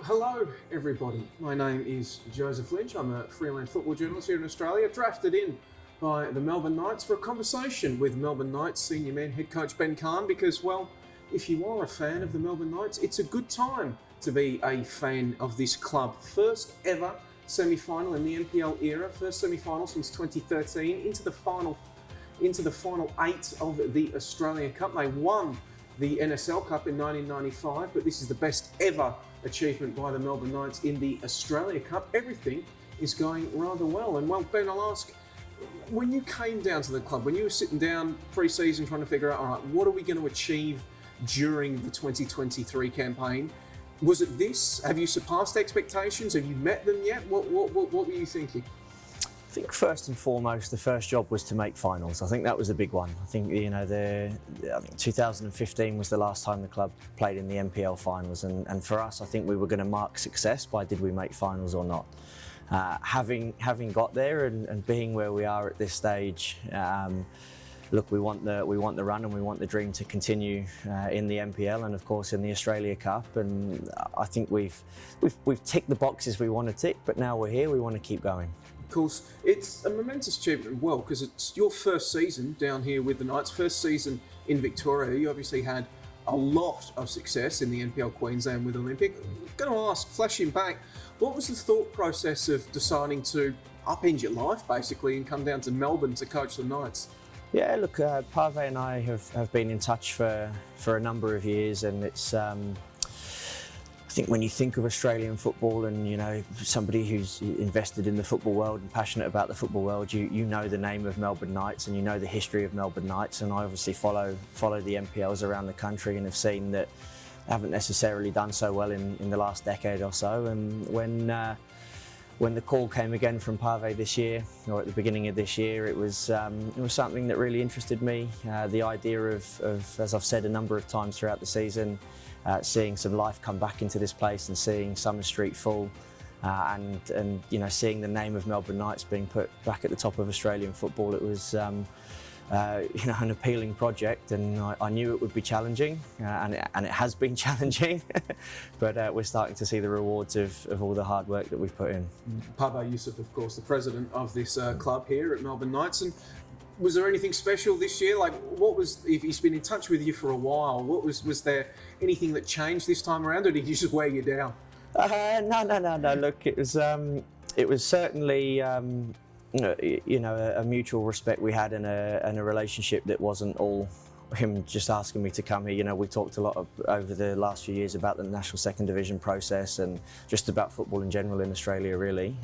Hello everybody, my name is Joseph Lynch. I'm a freelance football journalist here in Australia, drafted in by the Melbourne Knights for a conversation with Melbourne Knights senior man head coach Ben Cahn because, well, if you are a fan of the Melbourne Knights, it's a good time to be a fan of this club. First ever semi-final in the NPL era, first semi-final since 2013, into the final 8 of the Australian Cup. They won the NSL Cup in 1995, but this is the best ever achievement by the Melbourne Knights in the Australia Cup. Everything is going rather well. And well, Ben, I'll ask, when you came down to the club, when you were sitting down pre-season trying to figure out, all right, what are we going to achieve during the 2023 campaign? Was it this? Have you surpassed expectations? Have you met them yet? What were you thinking? I think first and foremost, the first job was to make finals. I think that was the big one. I think 2015 was the last time the club played in the NPL finals, and for us, I think we were going to mark success by did we make finals or not. Having got there and being where we are at this stage, look, we want the run and we want the dream to continue in the NPL and of course in the Australia Cup. And I think we've ticked the boxes we want to tick, but now we're here. We want to keep going. Of course, it's a momentous achievement as well because it's your first season down here with the Knights, first season in Victoria. You obviously had a lot of success in the NPL Queensland with Olympic. I'm going to ask, flashing back, what was the thought process of deciding to upend your life basically and come down to Melbourne to coach the Knights? Yeah, look, Pave and I have been in touch for a number of years, and it's I think when you think of Australian football and somebody who's invested in the football world and passionate about the football world, you know the name of Melbourne Knights and you know the history of Melbourne Knights. And I obviously follow the NPLs around the country and have seen that they haven't necessarily done so well in the last decade or so. And when the call came again from Pave this year, or at the beginning of this year, it was something that really interested me. The idea of, as I've said a number of times throughout the season, seeing some life come back into this place and seeing Summer Street full, and seeing the name of Melbourne Knights being put back at the top of Australian football, it was an appealing project, and I knew it would be challenging, and it has been challenging, but we're starting to see the rewards of all the hard work that we've put in. Pave Yusuf, of course, the president of this club here at Melbourne Knights. And was there anything special this year? Like, if he's been in touch with you for a while, was there anything that changed this time around, or did he just wear you down? No. Look, it was certainly a mutual respect we had and a relationship that wasn't all him just asking me to come here. We talked a lot over the last few years about the national second division process and just about football in general in Australia, really.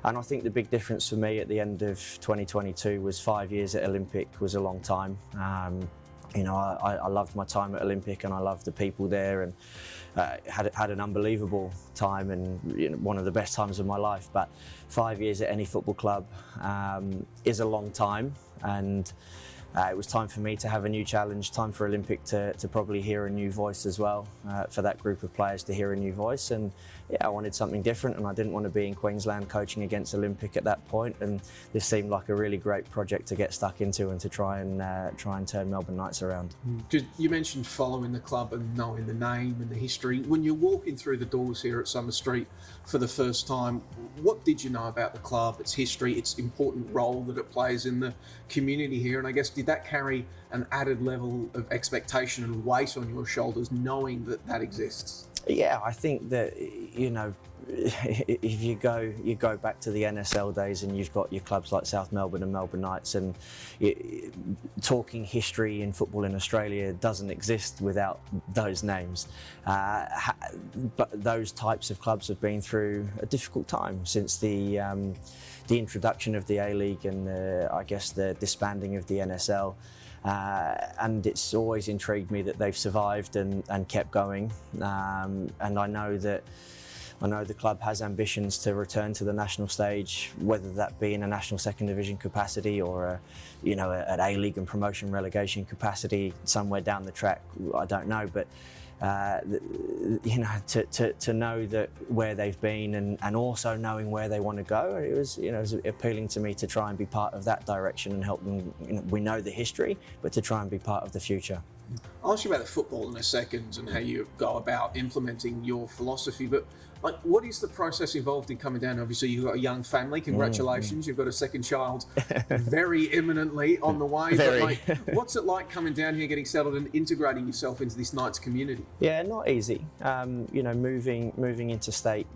And I think the big difference for me at the end of 2022 was 5 years at Olympic was a long time. I loved my time at Olympic and I loved the people there, and had an unbelievable time and one of the best times of my life. But 5 years at any football club is a long time, and it was time for me to have a new challenge, time for Olympic to probably hear a new voice as well, for that group of players to hear a new voice. And yeah, I wanted something different, and I didn't want to be in Queensland coaching against Olympic at that point, and this seemed like a really great project to get stuck into and to try and turn Melbourne Knights around. Because you mentioned following the club and knowing the name and the history. When you're walking through the doors here at Summer Street for the first time, what did you know about the club, its history, its important role that it plays in the community here? And I guess, did that carry an added level of expectation and weight on your shoulders knowing that exists? Yeah, I think that, if you go back to the NSL days and you've got your clubs like South Melbourne and Melbourne Knights, and talking history in football in Australia doesn't exist without those names. But those types of clubs have been through a difficult time since the introduction of the A-League and the disbanding of the NSL. And it's always intrigued me that they've survived and kept going. And I know the club has ambitions to return to the national stage, whether that be in a national second division capacity or an A-League and promotion relegation capacity somewhere down the track. I don't know, but to know that where they've been and also knowing where they want to go, it was appealing to me to try and be part of that direction and help them. We know the history, but to try and be part of the future. I'll ask you about the football in a second and how you go about implementing your philosophy, but like, what is the process involved in coming down? Obviously, you've got a young family. Congratulations, you've got a second child very imminently on the way. Very. But like, what's it like coming down here, getting settled, and integrating yourself into this Knights community? Yeah, not easy. Moving interstate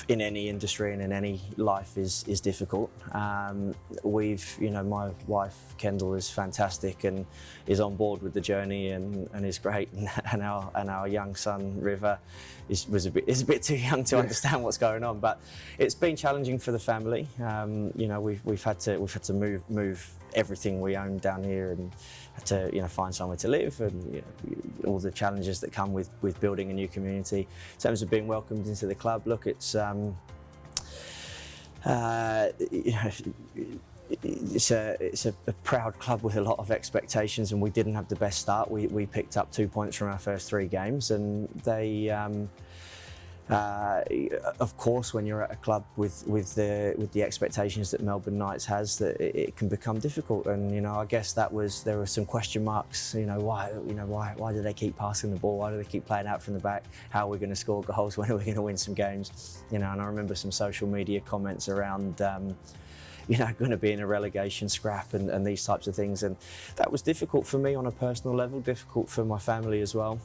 in any industry and in any life is difficult. My wife Kendall is fantastic and is on board with the journey and is great. And our young son River is a bit too young to understand what's going on. But it's been challenging for the family. We've had to move everything we own down here and had to find somewhere to live, and all the challenges that come with building a new community. In terms of being welcomed into the club, look, it's a proud club with a lot of expectations, and we didn't have the best start. We picked up 2 points from our first 3 games, and they of course, when you're at a club with the expectations that Melbourne Knights has, that it can become difficult. And I guess there were some question marks. Why do they keep passing the ball? Why do they keep playing out from the back? How are we going to score goals? When are we going to win some games? And I remember some social media comments around going to be in a relegation scrap and these types of things. And that was difficult for me on a personal level, difficult for my family as well.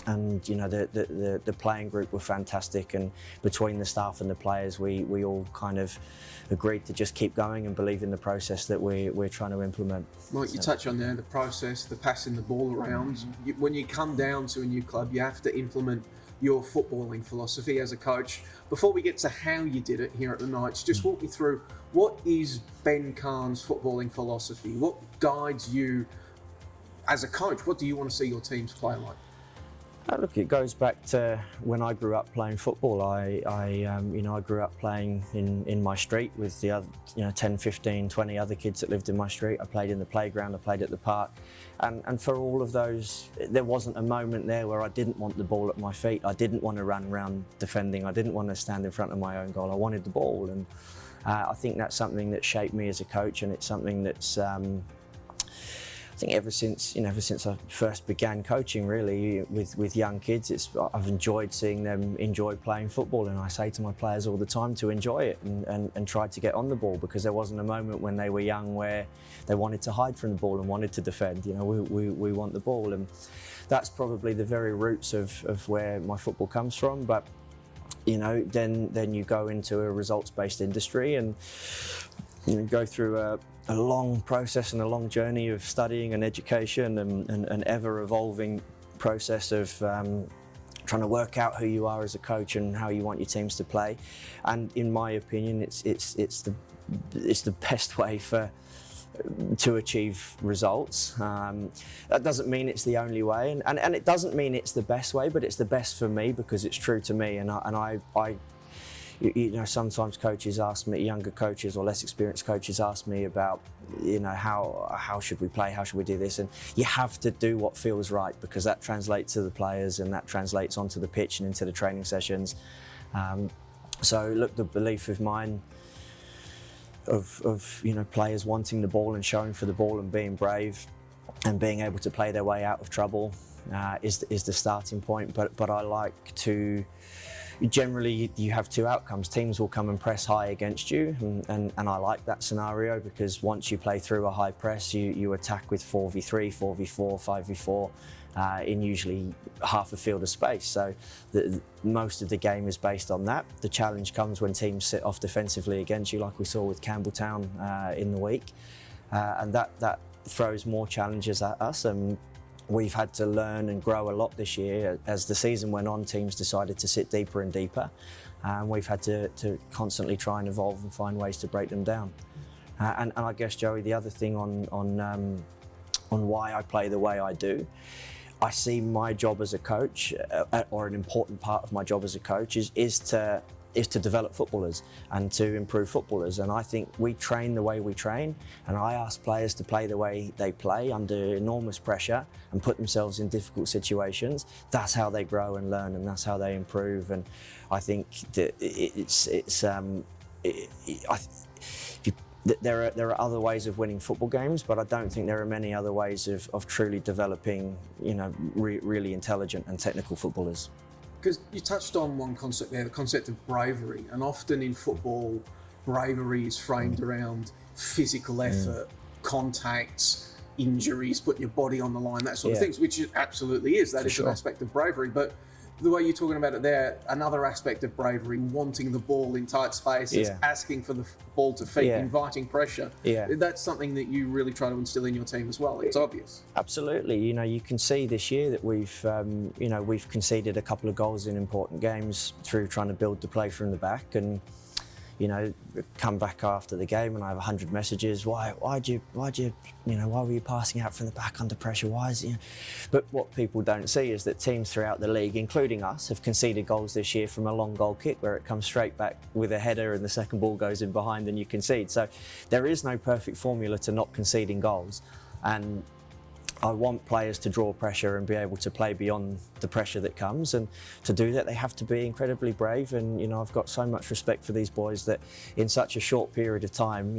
The playing group were fantastic, and between the staff and the players, we all kind of agreed to just keep going and believe in the process that we're trying to implement. Mike, you touch on there the process, the passing the ball around. When you come down to a new club, you have to implement your footballing philosophy as a coach. Before we get to how you did it here at the Knights, just walk me through, what is Ben Cahn's footballing philosophy? What guides you as a coach? What do you want to see your teams play like? Look, it goes back to when I grew up playing football. I grew up playing in my street with the other, 10, 15, 20 other kids that lived in my street. I played in the playground, I played at the park. And for all of those, there wasn't a moment there where I didn't want the ball at my feet. I didn't want to run around defending. I didn't want to stand in front of my own goal. I wanted the ball. And I think that's something that shaped me as a coach, and it's something that's I think ever since I first began coaching, really, with young kids, I've enjoyed seeing them enjoy playing football, and I say to my players all the time to enjoy it and try to get on the ball, because there wasn't a moment when they were young where they wanted to hide from the ball and wanted to defend. We want the ball, and that's probably the very roots of where my football comes from. But then you go into a results-based industry and go through a long process and a long journey of studying and education and an ever-evolving process of trying to work out who you are as a coach and how you want your teams to play. And in my opinion, it's the best way to achieve results. That doesn't mean it's the only way, and it doesn't mean it's the best way, but it's the best for me because it's true to me. And I sometimes coaches ask me, younger coaches or less experienced coaches ask me about, how should we play, how should we do this? And you have to do what feels right, because that translates to the players and that translates onto the pitch and into the training sessions. So look, the belief of mine of players wanting the ball and showing for the ball and being brave and being able to play their way out of trouble is the starting point. But I like to. Generally, you have 2 outcomes. Teams will come and press high against you, and I like that scenario, because once you play through a high press, you attack with 4v3, 4v4, 5v4 in usually half a field of space. So most of the game is based on that. The challenge comes when teams sit off defensively against you, like we saw with Campbelltown in the week, and that throws more challenges at us. And we've had to learn and grow a lot this year. As the season went on, teams decided to sit deeper and deeper, and we've had to constantly try and evolve and find ways to break them down. And I guess, Joey, the other thing on why I play the way I do, I see my job as a coach, or an important part of my job as a coach, is to develop footballers and to improve footballers. And I think we train the way we train, and I ask players to play the way they play under enormous pressure and put themselves in difficult situations. That's how they grow and learn, and that's how they improve. And there are other ways of winning football games, but I don't think there are many other ways of truly developing, really intelligent and technical footballers. Because you touched on one concept there, the concept of bravery, and often in football, bravery is framed around physical effort, contacts, injuries, putting your body on the line, that sort of things, which it absolutely is. That is an aspect of bravery. But the way you're talking about it there, another aspect of bravery, wanting the ball in tight spaces, asking for the ball to feet, inviting pressure. That's something that you really try to instill in your team as well. It's obvious. Absolutely. You can see this year that we've conceded a couple of goals in important games through trying to build the play from the back, and come back after the game and I have 100 messages. Why were you passing out from the back under pressure? But what people don't see is that teams throughout the league, including us, have conceded goals this year from a long goal kick where it comes straight back with a header and the second ball goes in behind and you concede. So there is no perfect formula to not conceding goals, and I want players to draw pressure and be able to play beyond the pressure that comes, and to do that they have to be incredibly brave. And I've got so much respect for these boys that in such a short period of time,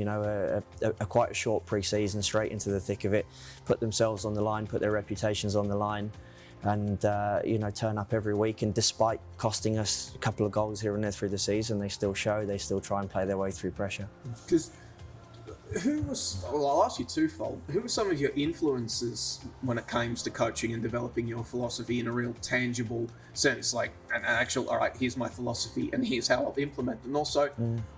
quite a short pre-season, straight into the thick of it, put themselves on the line, put their reputations on the line, and turn up every week. And despite costing us a couple of goals here and there through the season, they still try and play their way through pressure. I'll ask you twofold. Who were some of your influences when it comes to coaching and developing your philosophy in a real tangible sense, like an actual, all right, here's my philosophy and here's how I'll implement it? And also,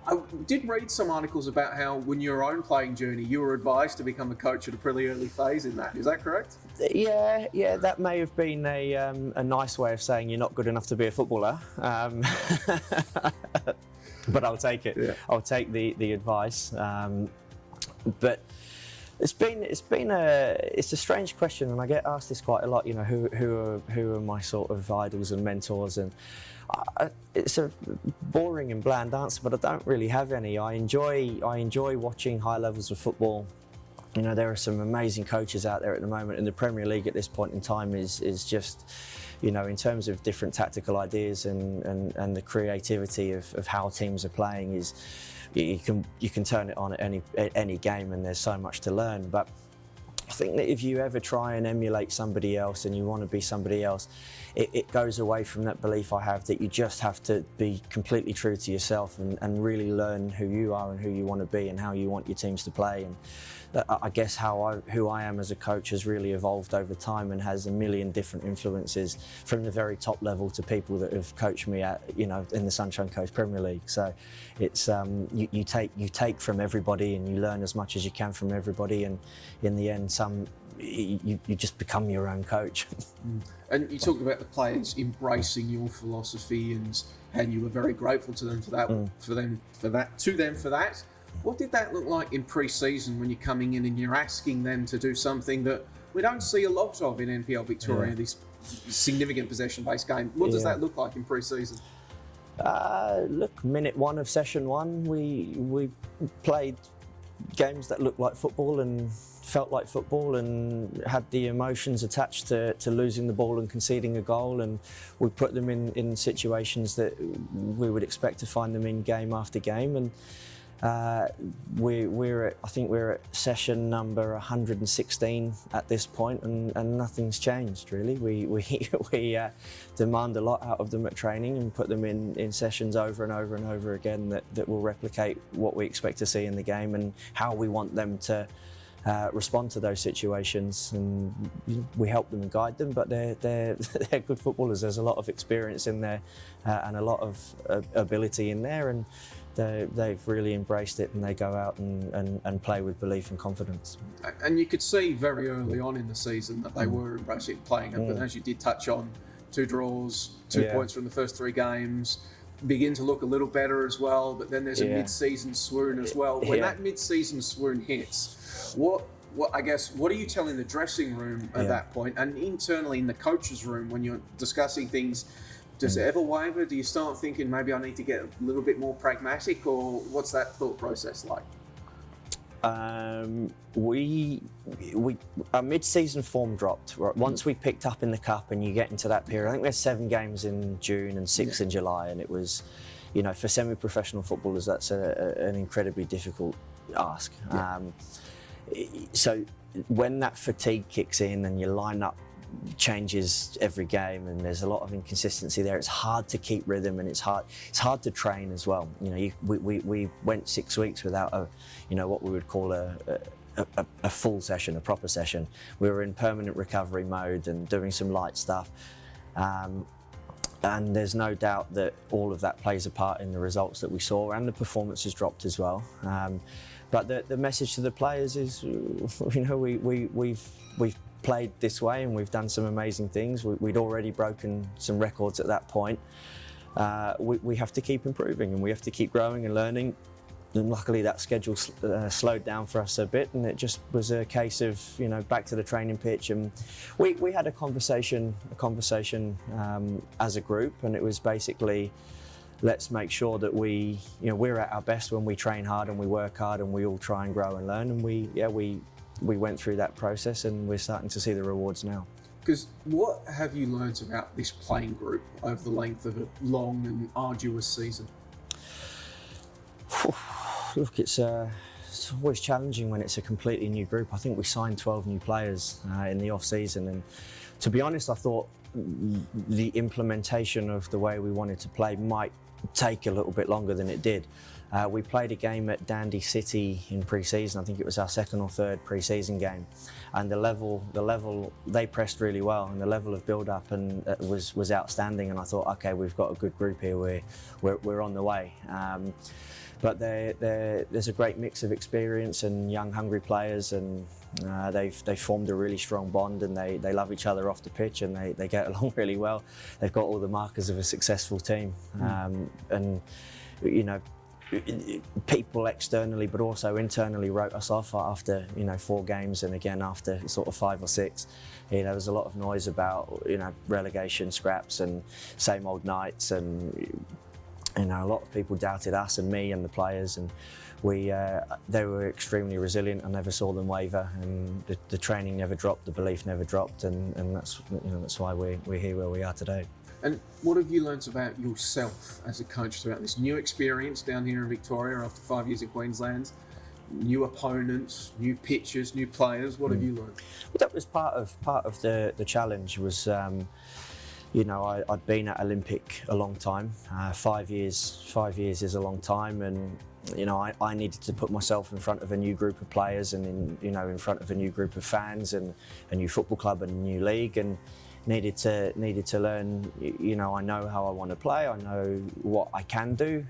I did read some articles about how when your own playing journey, you were advised to become a coach at a pretty early phase in that. Is that correct? Yeah, that may have been a nice way of saying you're not good enough to be a footballer. But I'll take it. Yeah. I'll take the advice. But it's a strange question, and I get asked this quite a lot. Who are my sort of idols and mentors? And it's a boring and bland answer, but I don't really have any. I enjoy watching high levels of football. There are some amazing coaches out there at the moment, and the Premier League at this point in time is just, in terms of different tactical ideas and the creativity of how teams are playing, is you can turn it on at any game, and there's so much to learn. But I think that if you ever try and emulate somebody else and you want to be somebody else, it goes away from that belief I have that you just have to be completely true to yourself and really learn who you are and who you want to be and how you want your teams to play. And I guess who I am as a coach has really evolved over time and has a million different influences, from the very top level to people that have coached me at, in the Sunshine Coast Premier League. So it's you take from everybody and you learn as much as you can from everybody, and in the end, you just become your own coach. And you talked about the players embracing your philosophy, and you were very grateful to them for that. What did that look like in pre-season when you're coming in and you're asking them to do something that we don't see a lot of in NPL Victoria, this significant possession-based game? What does that look like in pre-season? Minute 1 of session 1, we played games that looked like football and felt like football and had the emotions attached to losing the ball and conceding a goal, and we put them in situations that we would expect to find them in game after game. And we're at session number 116 at this point, and nothing's changed really. We demand a lot out of them at training and put them in sessions over and over and over again that will replicate what we expect to see in the game and how we want them to respond to those situations. And we help them and guide them, but they're good footballers. There's a lot of experience in there and a lot of ability in there, and they've really embraced it, and they go out and play with belief and confidence. And you could see very early on in the season that they were embracing playing it, but as you did touch on, 2 draws, 2 points from the first 3 games, begin to look a little better as well, but then there's a mid-season swoon as well. When that mid-season swoon hits, what are you telling the dressing room at that point, and internally in the coach's room when you're discussing things? Does it ever waver? Do you start thinking maybe I need to get a little bit more pragmatic, or what's that thought process like? Our mid-season form dropped. Once we picked up in the cup and you get into that period, I think there's 7 games in June and 6 in July, and it was, for semi-professional footballers, that's an incredibly difficult ask. Yeah. So when that fatigue kicks in and your lineup changes every game and there's a lot of inconsistency there, it's hard to keep rhythm, and it's hard to train as well. We went 6 weeks without what we would call a full session, a proper session. We were in permanent recovery mode and doing some light stuff. And there's no doubt that all of that plays a part in the results that we saw, and the performances dropped as well. But the message to the players is, we've played this way and we've done some amazing things. We'd already broken some records at that point. We have to keep improving and we have to keep growing and learning. And luckily that schedule slowed down for us a bit, and it just was a case of back to the training pitch. And we had a conversation as a group, and it was basically, let's make sure that we're at our best when we train hard and we work hard and we all try and grow and learn. And we went through that process, and we're starting to see the rewards now. Because what have you learnt about this playing group over the length of a long and arduous season? Look, it's always challenging when it's a completely new group. I think we signed 12 new players in the off-season, and to be honest, I thought the implementation of the way we wanted to play might take a little bit longer than it did. We played a game at Dandy City in pre-season. I think it was our second or third pre-season game, and the level they pressed really well, and the level of build-up and was outstanding. And I thought, okay, we've got a good group here. We're on the way. But there's a great mix of experience and young, hungry players, and they've formed a really strong bond, and they love each other off the pitch, and they get along really well. They've got all the markers of a successful team, and people externally but also internally wrote us off after 4 games, and again after sort of 5 or 6. There's a lot of noise about relegation scraps and same old Knights, and a lot of people doubted us and me and the players, and they were extremely resilient. I never saw them waver, and the training never dropped, the belief never dropped, and that's why we're here where we are today. And what have you learnt about yourself as a coach throughout this new experience down here in Victoria after 5 years in Queensland? New opponents, new pitches, new players. What have you learnt? Well, that was part of the challenge. Was I'd been at Olympic a long time. 5 years is a long time, and I needed to put myself in front of a new group of players, and in front of a new group of fans, and a new football club and a new league, and needed to learn. I know how I want to play. I know what I can do.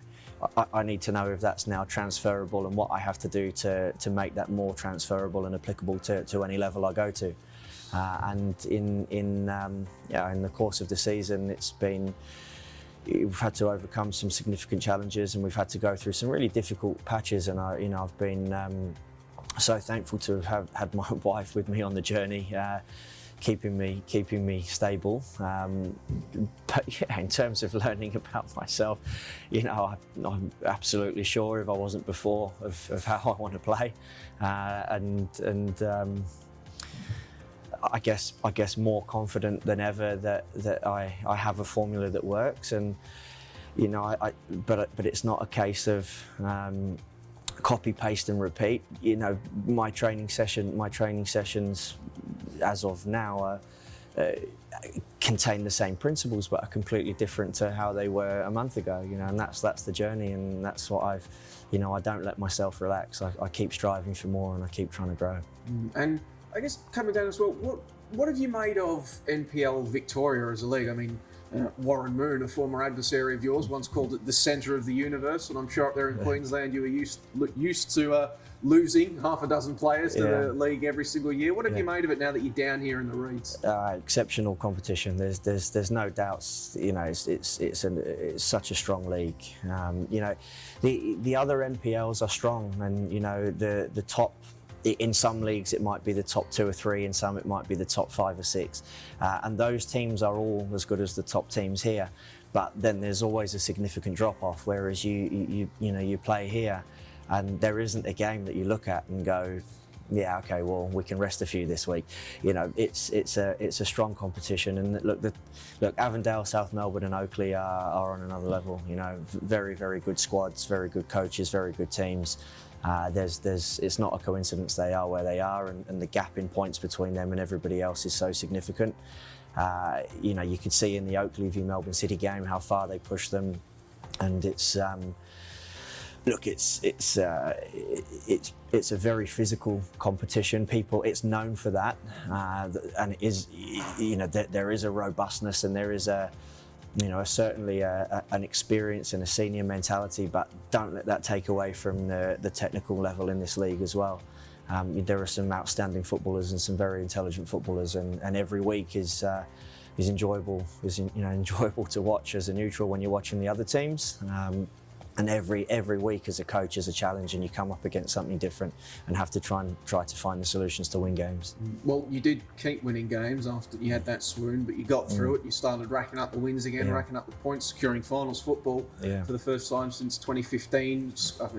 I need to know if that's now transferable, and what I have to do to make that more transferable and applicable to any level I go to. And in the course of the season, we've had to overcome some significant challenges, and we've had to go through some really difficult patches. And I've been so thankful to have had my wife with me on the journey, keeping me stable. But yeah, in terms of learning about myself, I'm absolutely sure, if I wasn't before, of how I want to play, and I guess more confident than ever that I have a formula that works, and but it's not a case of copy, paste and repeat. My training sessions as of now contain the same principles, but are completely different to how they were a month ago. And that's the journey, and that's what I don't let myself relax. I keep striving for more, and I keep trying to grow. And I guess coming down as well, what have you made of NPL Victoria as a league? I mean, Warren Moon, a former adversary of yours, once called it the centre of the universe, and I'm sure up there in Queensland you were used to losing half a dozen players to the league every single year. What have you made of it now that you're down here in the Reeds? Exceptional competition. There's no doubts. It's such a strong league. The other NPLs are strong, and the top. In some leagues it might be the top 2 or 3, in some it might be the top 5 or 6, and those teams are all as good as the top teams here. But then there's always a significant drop-off, whereas you play here, and there isn't a game that you look at and go, yeah, okay, well, we can rest a few this week. It's a strong competition, and look, Avondale, South Melbourne, and Oakley are on another level. Very, very good squads, very good coaches, very good teams. It's not a coincidence they are where they are, and the gap in points between them and everybody else is so significant. You could see in the Oakley v Melbourne City game how far they pushed them, and it's a very physical competition. It's known for that, and it is, there is a robustness, and there is certainly an experience and a senior mentality, but don't let that take away from the technical level in this league as well. There are some outstanding footballers and some very intelligent footballers, and every week is enjoyable. Enjoyable to watch as a neutral when you're watching the other teams. And every week as a coach is a challenge, and you come up against something different and have to try to find the solutions to win games. Well, you did keep winning games after you had that swoon, but you got through it. You started racking up the wins again, racking up the points, securing finals football for the first time since 2015.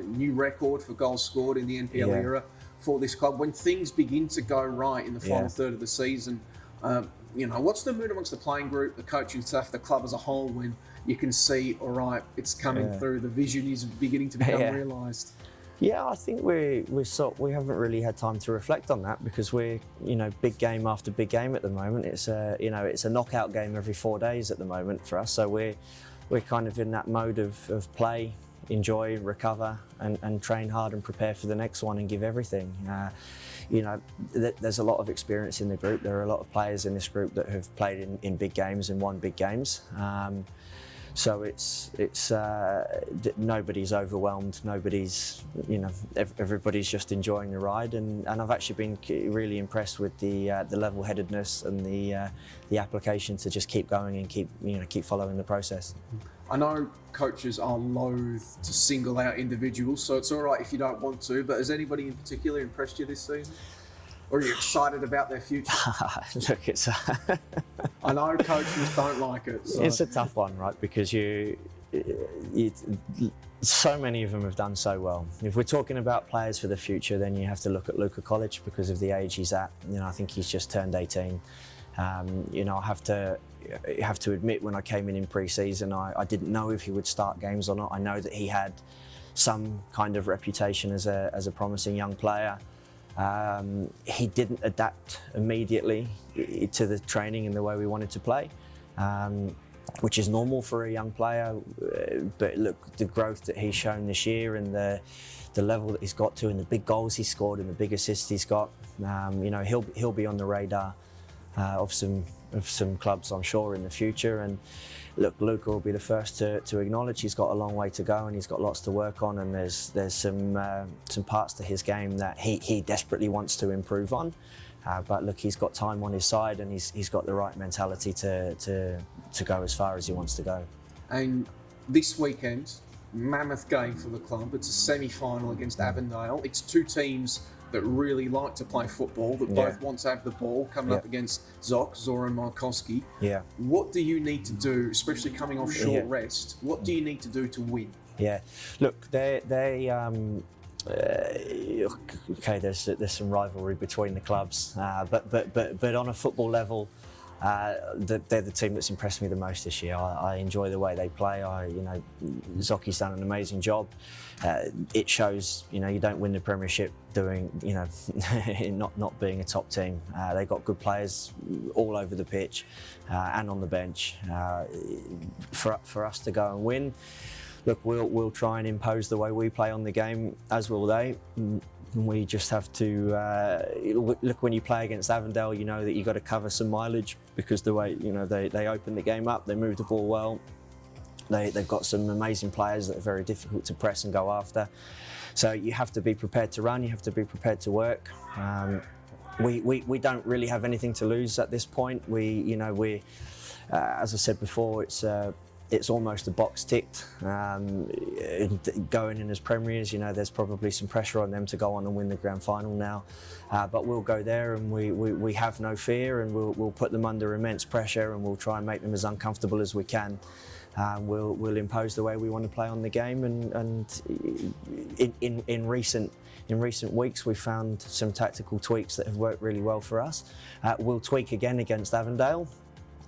New record for goals scored in the NPL era for this club. When things begin to go right in the final third of the season, what's the mood amongst the playing group, the coaching staff, the club as a whole, when you can see, all right, it's coming through, the vision is beginning to become realised? Yeah, I think we haven't really had time to reflect on that, because we're big game after big game at the moment. It's a knockout game every 4 days at the moment for us. So we're kind of in that mode of play, enjoy, recover, and train hard and prepare for the next one and give everything. There's a lot of experience in the group. There are a lot of players in this group that have played in big games and won big games. So it's nobody's overwhelmed. Everybody's just enjoying the ride, and I've actually been really impressed with the level-headedness and the application to just keep going and keep following the process. I know coaches are loath to single out individuals, so it's all right if you don't want to, but has anybody in particular impressed you this season? Or are you excited about their future? Look, I know coaches don't like it. So. It's a tough one, right? Because so many of them have done so well. If we're talking about players for the future, then you have to look at Luca College because of the age he's at. I think he's just turned 18. I have to admit, when I came in pre-season, I didn't know if he would start games or not. I know that he had some kind of reputation as a promising young player. He didn't adapt immediately to the training and the way we wanted to play, which is normal for a young player. But look, the growth that he's shown this year and the level that he's got to, and the big goals he's scored and the big assists he's got, he'll be on the radar of some clubs, I'm sure, in the future. And look, Luca will be the first to acknowledge he's got a long way to go and he's got lots to work on, and there's some parts to his game that he desperately wants to improve on. But look, he's got time on his side, and he's got the right mentality to go as far as he wants to go. And this weekend, mammoth game for the club. It's a semi-final against Avondale. It's two teams that really like to play football, that both want to have the ball, coming up against Zoran Markowski. Yeah. What do you need to do, especially coming off short rest? What do you need to do to win? Yeah, look, they okay, there's some rivalry between the clubs, but on a football level, they're the team that's impressed me the most this year. I enjoy the way they play. Zocchi's done an amazing job. It shows, you don't win the Premiership doing, not being a top team. They've got good players all over the pitch and on the bench. For us to go and win, look, we'll try and impose the way we play on the game, as will they. We just have to look, when you play against Avondale, you know that you've got to cover some mileage, because the way they open the game up, they move the ball well. They've got some amazing players that are very difficult to press and go after. So you have to be prepared to run. You have to be prepared to work. We don't really have anything to lose at this point. As I said before, it's almost a box ticked. Going in as premiers, there's probably some pressure on them to go on and win the grand final now. But we'll go there, and we have no fear, and we'll put them under immense pressure, and we'll try and make them as uncomfortable as we can. We'll impose the way we want to play on the game, and in recent weeks we've found some tactical tweaks that have worked really well for us. We'll tweak again against Avondale.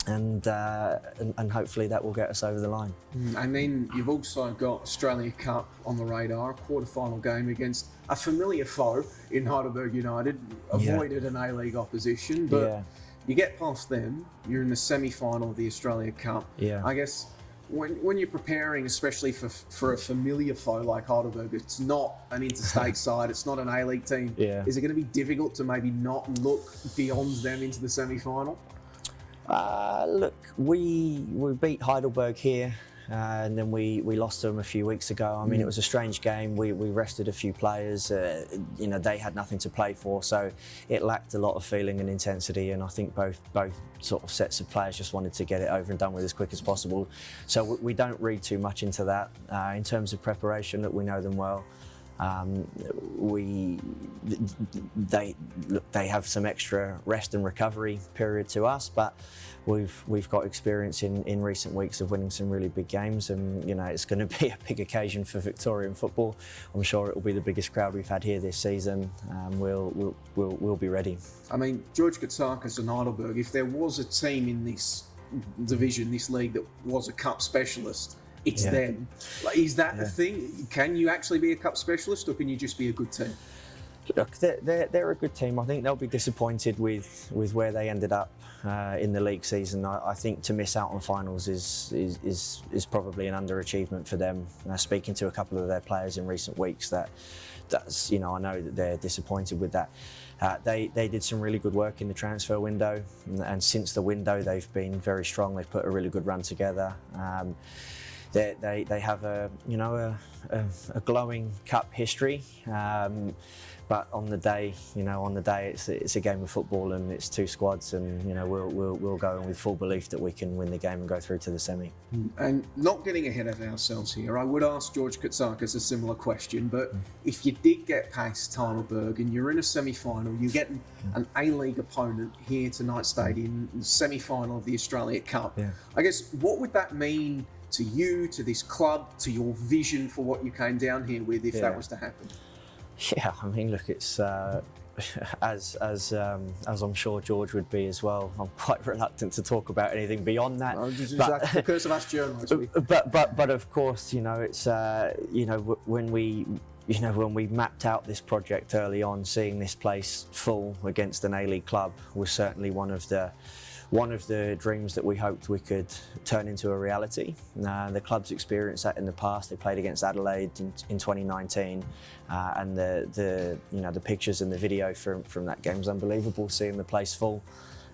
and hopefully that will get us over the line. And then you've also got Australia Cup on the radar, a quarter-final game against a familiar foe in Heidelberg United, avoided an A-League opposition, but you get past them, you're in the semi-final of the Australia Cup. I guess when you're preparing, especially for a familiar foe like Heidelberg, it's not an interstate side, it's not an A-League team. Is it going to be difficult to maybe not look beyond them into the semi-final? Look, we beat Heidelberg here, and then we lost to them a few weeks ago. I mean, it was a strange game. We rested a few players. You know, they had nothing to play for, so it lacked a lot of feeling and intensity. And I think both sort of sets of players just wanted to get it over and done with as quick as possible. So we don't read too much into that. In terms of preparation, look, we know them well. They have some extra rest and recovery period to us, but we've got experience in recent weeks of winning some really big games, and you know it's going to be a big occasion for Victorian football. I'm sure it will be the biggest crowd we've had here this season. We'll be ready. I mean, George Katsakis and Heidelberg, if there was a team in this division, this league that was a cup specialist, it's them. Like, is that the thing? Can you actually be a cup specialist, or can you just be a good team? Look, they're a good team. I think they'll be disappointed with where they ended up in the league season. I think to miss out on finals is probably an underachievement for them. Speaking to a couple of their players in recent weeks, that's I know that they're disappointed with that. They did some really good work in the transfer window, and since the window they've been very strong. They've put a really good run together. They have a glowing cup history, but on the day it's a game of football and it's two squads, and we'll go in with full belief that we can win the game and go through to the semi. And not getting ahead of ourselves here, I would ask George Katsakis a similar question, but if you did get past Heidelberg and you're in a semi-final, you get an A-League opponent here to Knight Stadium, the semi-final of the Australia Cup. I guess what would that mean to you, to this club, to your vision for what you came down here with, if that was to happen? Yeah, I mean, look, it's as I'm sure George would be as well. I'm quite reluctant to talk about anything beyond that. But the curse of us journalists. But of course, it's when we mapped out this project early on, seeing this place full against an A-League club was certainly one of the dreams that we hoped we could turn into a reality. The club's experienced that in the past. They played against Adelaide in 2019, and the pictures and the video from that game was unbelievable. Seeing the place full,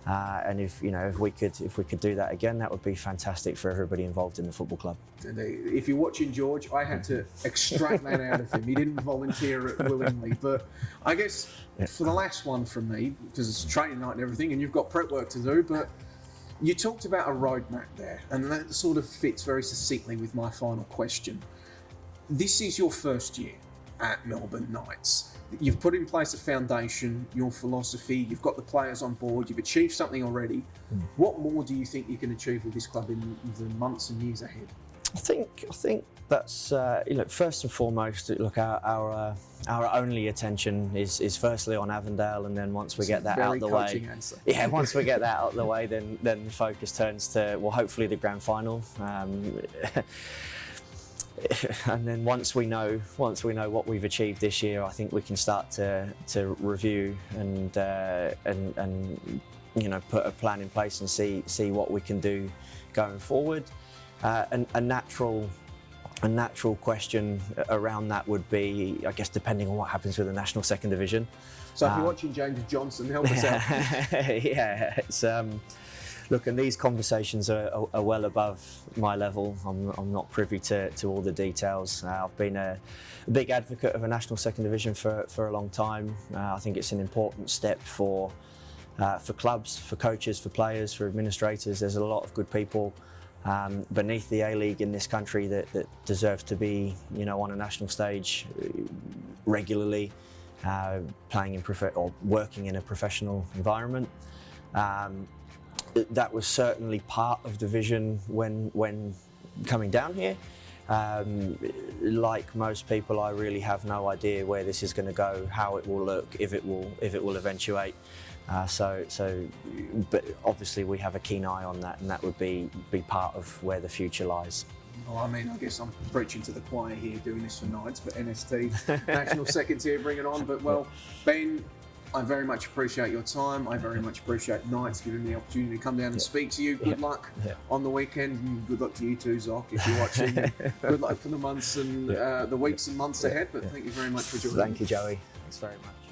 and if we could do that again, that would be fantastic for everybody involved in the football club. If you're watching George, I had to extract that out of him. He didn't volunteer it willingly, but I guess for the last one from me, because it's training night and everything, and you've got prep work to do, but you talked about a roadmap there, and that sort of fits very succinctly with my final question. This is your first year at Melbourne Knights. You've put in place a foundation, your philosophy, you've got the players on board, you've achieved something already. What more do you think you can achieve with this club in the months and years ahead? I think that's first and foremost. Look, our only attention is firstly on Avondale, and then once we get that out of the way, once we get that out of the way, then the focus turns to hopefully the grand final. And then once we know what we've achieved this year, I think we can start to review and put a plan in place and see what we can do going forward. A natural question around that would be, I guess, depending on what happens with the national second division. So if you're watching James Johnson, help us out. It's look, and these conversations are well above my level. I'm not privy to all the details. I've been a big advocate of a national second division for a long time. I think it's an important step for clubs, for coaches, for players, for administrators. There's a lot of good people beneath the A-League in this country that deserve to be, on a national stage regularly, playing in or working in a professional environment. That was certainly part of the vision when coming down here. Like most people, I really have no idea where this is going to go, how it will look, if it will eventuate. But obviously we have a keen eye on that, and that would be part of where the future lies. Well, I mean, I guess I'm preaching to the choir here, doing this for Knights, but NST, national second tier, bring it on. But well, Ben, I very much appreciate your time. I very much appreciate Knights giving me the opportunity to come down and speak to you. Good luck on the weekend, and good luck to you too, Zoc, if you're watching. Good luck for the months and the weeks and months ahead. But thank you very much for joining. Thank you, Joey. Thanks very much.